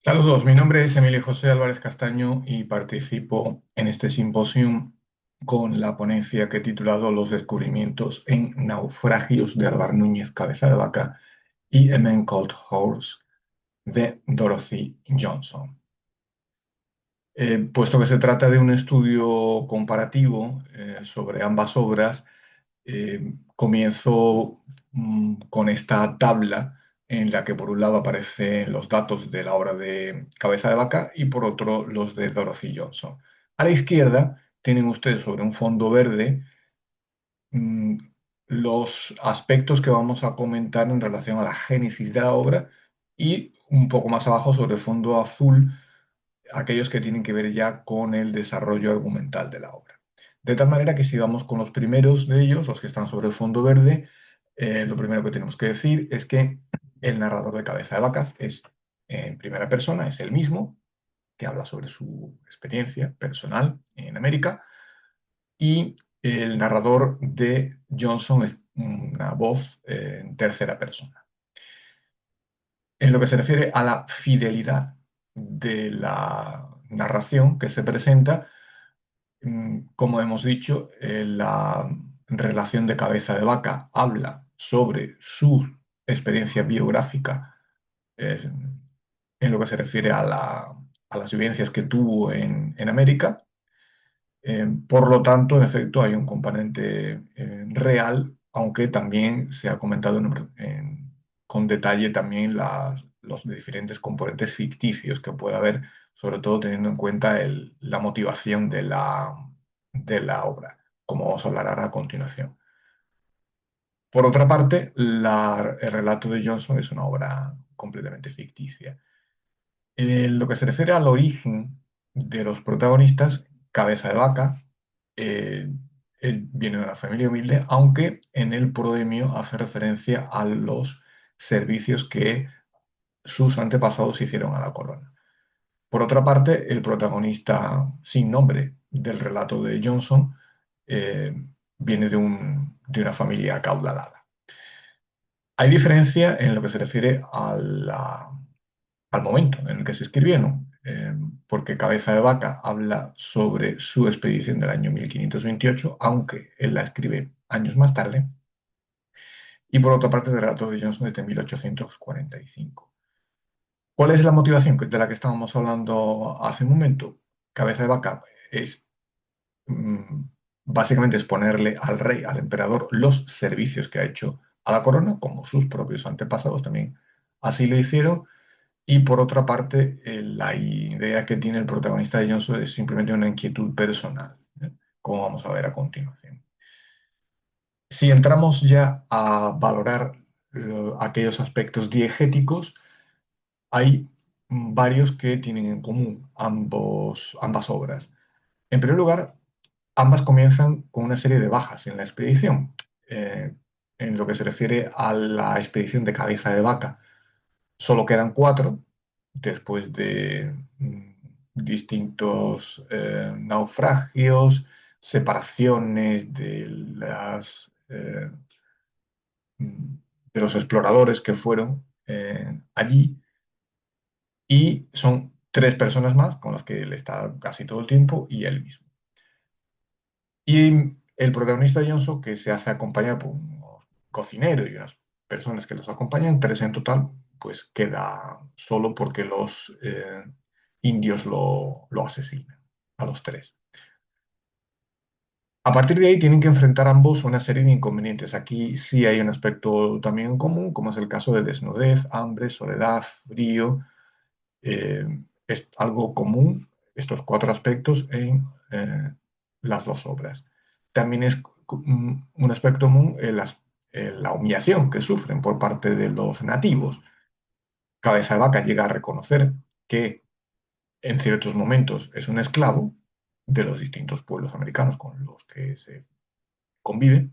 Saludos, mi nombre es Emilio José Álvarez Castaño y participo en este simposio con la ponencia que he titulado Los descubrimientos en naufragios de Álvar Núñez Cabeza de Vaca y A Man Called Horse de Dorothy Johnson. Puesto que se trata de un estudio comparativo sobre ambas obras, comienzo con esta tabla en la que por un lado aparecen los datos de la obra de Cabeza de Vaca y por otro los de Dorothy Johnson. A la izquierda tienen ustedes sobre un fondo verde mm, los aspectos que vamos a comentar en relación a la génesis de la obra y un poco más abajo sobre el fondo azul aquellos que tienen que ver ya con el desarrollo argumental de la obra. De tal manera que si vamos con los primeros de ellos, los que están sobre el fondo verde, lo primero que tenemos que decir es que el narrador de Cabeza de Vacas es en primera persona, es el mismo, que habla sobre su experiencia personal en América, y el narrador de Johnson es una voz en tercera persona. En lo que se refiere a la fidelidad de la narración que se presenta, como hemos dicho, la relación de Cabeza de Vaca habla sobre su experiencia biográfica eh, en lo que se refiere a las vivencias que tuvo en América. Por lo tanto, en efecto, hay un componente real, aunque también se ha comentado con detalle también los diferentes componentes ficticios que puede haber, sobre todo teniendo en cuenta la motivación de la obra, como vamos a hablar ahora a continuación. Por otra parte, el relato de Johnson es una obra completamente ficticia. En lo que se refiere al origen de los protagonistas, Cabeza de Vaca, eh, él viene de una familia humilde, aunque en el proemio hace referencia a los servicios que sus antepasados hicieron a la corona. Por otra parte, el protagonista sin nombre del relato de Johnson eh, viene de una familia acaudalada. Hay diferencia en lo que se refiere al momento en el que se escribieron, porque Cabeza de Vaca habla sobre su expedición del año 1528, aunque él la escribe años más tarde, y por otra parte el relato de Johnson es de 1845. ¿Cuál es la motivación de la que estábamos hablando hace un momento? Cabeza de Vaca es mm, básicamente exponerle al rey, al emperador, los servicios que ha hecho a la corona, como sus propios antepasados también así lo hicieron. Y por otra parte, la idea que tiene el protagonista de Johnson es simplemente una inquietud personal, ¿eh? Como vamos a ver a continuación. Si entramos ya a valorar aquellos aspectos diegéticos, hay varios que tienen en común ambas obras. En primer lugar, ambas comienzan con una serie de bajas en la expedición. Eh, en lo que se refiere a la expedición de Cabeza de Vaca, solo quedan cuatro después de distintos naufragios, separaciones de los exploradores que fueron allí, y son tres personas más con las que él está casi todo el tiempo y él mismo. Y el protagonista de Johnson, que se hace acompañar por un cocinero y unas personas que los acompañan, tres en total, pues queda solo porque los indios lo asesinan, a los tres. A partir de ahí tienen que enfrentar ambos una serie de inconvenientes. Aquí sí hay un aspecto también en común, como es el caso de desnudez, hambre, soledad, frío. Eh, es algo común estos cuatro aspectos en las dos obras. También es un aspecto común la humillación que sufren por parte de los nativos. Cabeza de Vaca llega a reconocer que en ciertos momentos es un esclavo de los distintos pueblos americanos con los que se convive,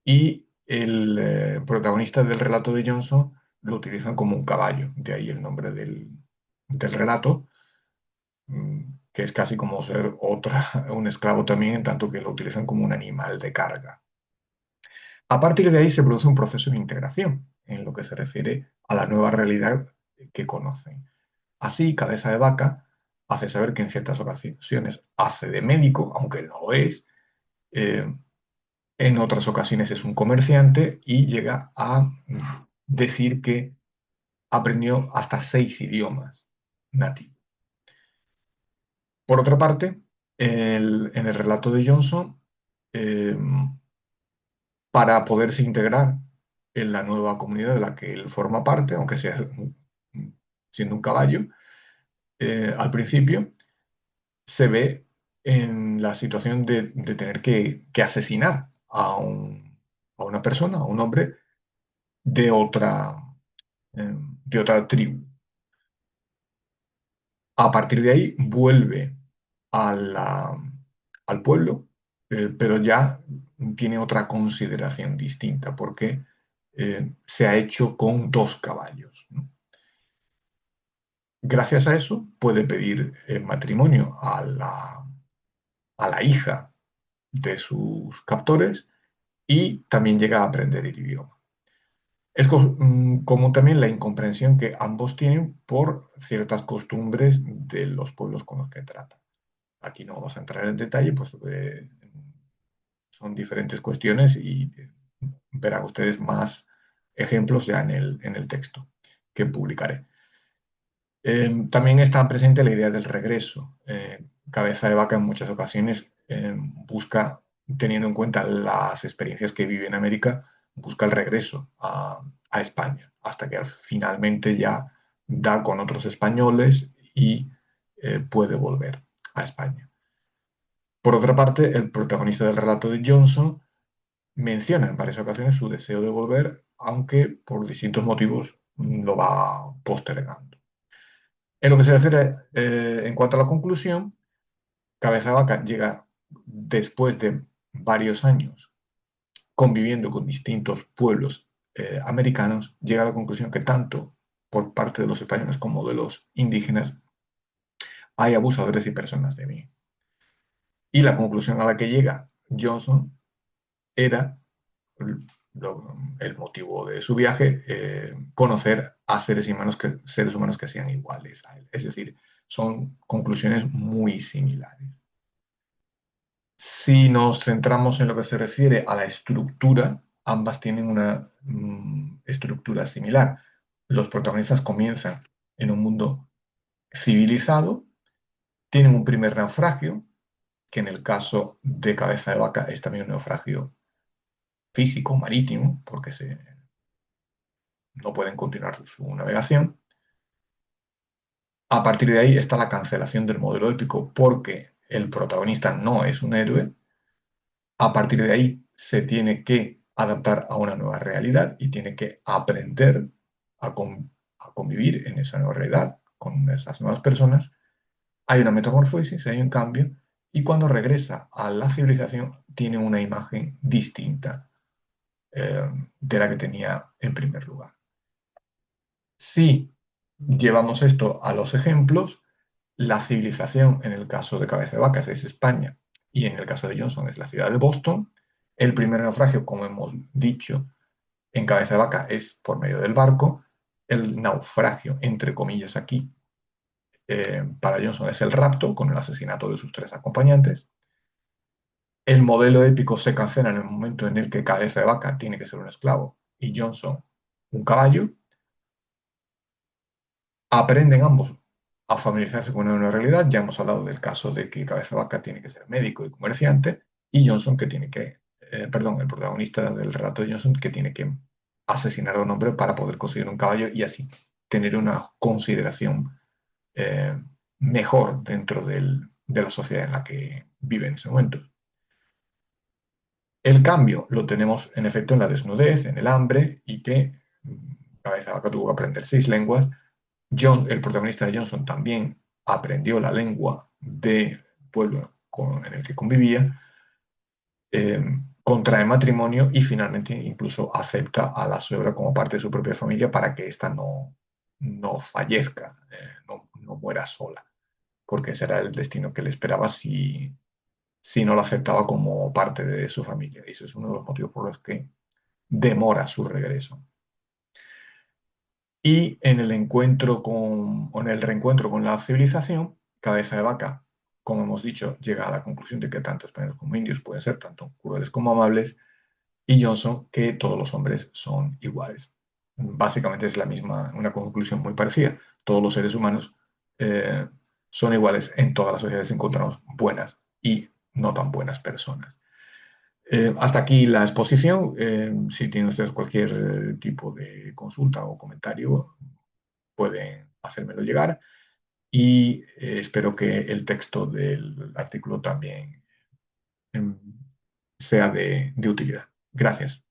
y el protagonista del relato de Johnson lo utilizan como un caballo, de ahí el nombre del relato, que es casi como ser un esclavo también, en tanto que lo utilizan como un animal de carga. A partir de ahí se produce un proceso de integración en lo que se refiere a la nueva realidad que conocen. Así, Cabeza de Vaca hace saber que en ciertas ocasiones hace de médico, aunque no lo es, eh, en otras ocasiones es un comerciante y llega a decir que aprendió hasta 6 idiomas nativos. Por otra parte, en el relato de Johnson, eh, para poderse integrar en la nueva comunidad de la que él forma parte, aunque sea siendo un caballo, al principio se ve en la situación de tener que asesinar a una persona, a un hombre de otra tribu. A partir de ahí vuelve a al pueblo, pero ya tiene otra consideración distinta, porque se ha hecho con 2 caballos, ¿no? Gracias a eso puede pedir matrimonio a la hija de sus captores y también llega a aprender el idioma. Es común también la incomprensión que ambos tienen por ciertas costumbres de los pueblos con los que tratan. Aquí no vamos a entrar en detalle, pues son diferentes cuestiones y verán ustedes más ejemplos ya en el texto que publicaré. También está presente la idea del regreso. Cabeza de Vaca en muchas ocasiones busca, teniendo en cuenta las experiencias que vive en América, busca el regreso a España, hasta que finalmente ya da con otros españoles y puede volver a España. Por otra parte, el protagonista del relato de Johnson menciona en varias ocasiones su deseo de volver, aunque por distintos motivos lo va postergando. En lo que se refiere en cuanto a la conclusión, Cabeza de Vaca llega después de varios años conviviendo con distintos pueblos americanos, llega a la conclusión que tanto por parte de los españoles como de los indígenas hay abusadores y personas de bien. Y la conclusión a la que llega Johnson era el motivo de su viaje, conocer a seres humanos que sean iguales a él. Es decir, son conclusiones muy similares. Si nos centramos en lo que se refiere a la estructura, ambas tienen una estructura similar. Los protagonistas comienzan en un mundo civilizado, tienen un primer naufragio, que en el caso de Cabeza de Vaca es también un naufragio físico, marítimo, porque no pueden continuar su navegación. A partir de ahí está la cancelación del modelo épico porque el protagonista no es un héroe. A partir de ahí se tiene que adaptar a una nueva realidad y tiene que aprender a convivir en esa nueva realidad con esas nuevas personas. Hay una metamorfosis, hay un cambio y cuando regresa a la civilización tiene una imagen distinta de la que tenía en primer lugar. Si llevamos esto a los ejemplos, la civilización en el caso de Cabeza de Vacas es España y en el caso de Johnson es la ciudad de Boston. El primer naufragio, como hemos dicho, en Cabeza de Vaca es por medio del barco. El naufragio, entre comillas aquí, para Johnson es el rapto con el asesinato de sus 3 acompañantes. El modelo épico se cancela en el momento en el que Cabeza de Vaca tiene que ser un esclavo y Johnson un caballo. Aprenden ambos a familiarizarse con una nueva realidad. Ya hemos hablado del caso de que Cabeza Vaca tiene que ser médico y comerciante, y Johnson que tiene que, perdón, el protagonista del relato de Johnson que tiene que asesinar a un hombre para poder conseguir un caballo y así tener una consideración eh, mejor dentro de la sociedad en la que vive en ese momento. El cambio lo tenemos en efecto en la desnudez, en el hambre y que Cabeza Vaca tuvo que aprender 6 lenguas. El protagonista de Johnson, también aprendió la lengua del pueblo en el que convivía, eh, contrae matrimonio y finalmente incluso acepta a la suegra como parte de su propia familia para que ésta no fallezca, no muera sola, porque ese era el destino que le esperaba si no la aceptaba como parte de su familia. Y ese es uno de los motivos por los que demora su regreso. Y en el encuentro con, o en el reencuentro con la civilización, Cabeza de Vaca, como hemos dicho, llega a la conclusión de que tanto españoles como indios pueden ser tanto crueles como amables, y Johnson que todos los hombres son iguales. Básicamente es la misma, una conclusión muy parecida. Todos los seres humanos eh, son iguales. En todas las sociedades encontramos buenas y no tan buenas personas. Hasta aquí la exposición. Si tienen ustedes cualquier tipo de consulta o comentario, pueden hacérmelo llegar y espero que el texto del artículo también em, sea de utilidad. Gracias.